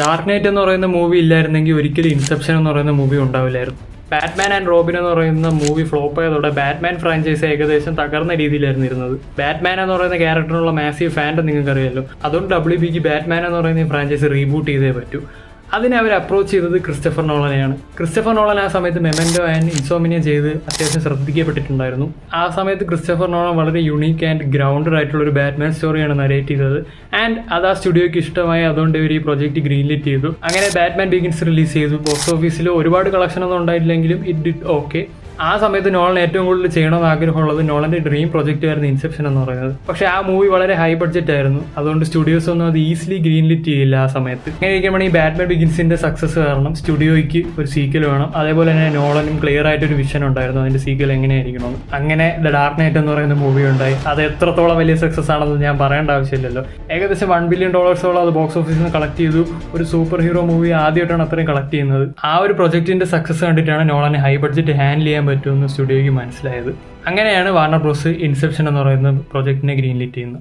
Dark night എന്ന് പറയുന്ന movie ഇല്ലായിരുന്നെങ്കിൽ ഒരിക്കലും ഇൻസെപ്ഷൻ എന്ന് പറയുന്ന മൂവി ഉണ്ടാവില്ലായിരുന്നു. ബാറ്റ്മാൻ ആൻഡ് റോബിൻ എന്ന് പറയുന്ന മൂവി ഫ്ലോപ്പ് ആയതോടെ ബാറ്റ്മാൻ ഫ്രാഞ്ചൈസ് ഏകദേശം തകർന്ന രീതിയിലായിരുന്നു ഇരുന്നത്. ബാറ്റ്മാൻ എന്ന് പറയുന്ന ക്യാരക്ടറിനുള്ള മാസീവ് ഫാൻഡം നിങ്ങൾക്ക് അറിയാമല്ലോ. അതുകൊണ്ട് WBക്ക് ബാറ്റ്മാൻ എന്ന് പറയുന്ന ഫ്രാഞ്ചൈസ് റീബൂട്ട് ചെയ്തേ പറ്റൂ. അതിനെ അവർ അപ്രോച്ച് ചെയ്തത് ക്രിസ്റ്റഫർ നോളനെയാണ്. ക്രിസ്റ്റഫർ നോളൻ ആ സമയത്ത് മെമെന്റോ ആൻഡ് ഇൻസോമിനിയ ചെയ്ത് അത്യാവശ്യം ശ്രദ്ധിക്കപ്പെട്ടിട്ടുണ്ടായിരുന്നു. ആ സമയത്ത് ക്രിസ്റ്റഫർ നോളൻ വളരെ യുണീക്ക് ആൻഡ് ഗ്രൗണ്ടഡ് ആയിട്ടുള്ള ഒരു ബാറ്റ്മാൻ സ്റ്റോറിയാണ് നരേറ്റ് ചെയ്തത്. ആൻഡ് അത് ആ സ്റ്റുഡിയോയ്ക്ക് ഇഷ്ടമായി. അതുകൊണ്ട് ഇവർ ഈ പ്രൊജക്ട് ഗ്രീൻലിറ്റ് ചെയ്തു. അങ്ങനെ ബാറ്റ്മാൻ ബിഗിൻസ് റിലീസ് ചെയ്തു. ബോക്സ് ഓഫീസിൽ ഒരുപാട് കളക്ഷൻ ഒന്നും ഉണ്ടായിട്ടില്ലെങ്കിലും ഇറ്റ് ഡിഡ് ഓക്കെ. ആ സമയത്ത് നോളൻ ഏറ്റവും കൂടുതൽ ചെയ്യണമെന്ന് ആഗ്രഹമുള്ളത് നോളന്റെ ഡ്രീം പ്രൊജക്റ്റ് ആയിരുന്നു ഇൻസെപ്ഷൻ എന്ന് പറയുന്നത്. പക്ഷേ ആ മൂവി വളരെ ഹൈ ബഡ്ജറ്റ് ആയിരുന്നു. അതുകൊണ്ട് സ്റ്റുഡിയോസ് ഒന്നും അത് ഈസിലി ഗ്രീൻലിറ്റ് ചെയ്യില്ല ആ സമയത്ത്. അങ്ങനെ ഇരിക്കുമ്പോൾ ഈ ബാറ്റ്മാൻ ബിഗിൻസിന്റെ സക്സസ് കാരണം സ്റ്റുഡിയോയ്ക്ക് ഒരു സീക്വൽ വേണം. അതേപോലെ തന്നെ നോളനും ക്ലിയർ ആയിട്ടൊരു വിഷൻ ഉണ്ടായിരുന്നു അതിന്റെ സീക്വൽ എങ്ങനെയായിരിക്കണം. അങ്ങനെ ദ ഡാർക്ക് നൈറ്റ് എന്ന് പറയുന്ന മൂവി ഉണ്ടായി. അത് എത്രത്തോളം വലിയ സക്സസ് ആണെന്ന് ഞാൻ പറയേണ്ട ആവശ്യമില്ലല്ലോ. ഏകദേശം $1 ബില്യൺ അത് ബോക്സ് ഓഫീസിൽ നിന്ന് കളക്ട് ചെയ്തു. ഒരു സൂപ്പർ ഹീറോ മൂവി ആദ്യമായിട്ടാണ് അത്രയും കളക്ട് ചെയ്യുന്നത്. ആ ഒരു പ്രൊജക്ടിന്റെ സക്സസ് കണ്ടിട്ടാണ് നോളനെ ഹൈ ബഡ്ജറ്റ് ഹാൻഡിൽ ചെയ്യാൻ പറ്റുമെന്ന് സ്റ്റുഡിയോയ്ക്ക് മനസ്സിലായത്. അങ്ങനെയാണ് വാർണർ ബ്രോസ് ഇൻസെപ്ഷൻ എന്ന് പറയുന്ന പ്രൊജക്ടിനെ ഗ്രീൻലിറ്റ് ചെയ്യുന്നത്.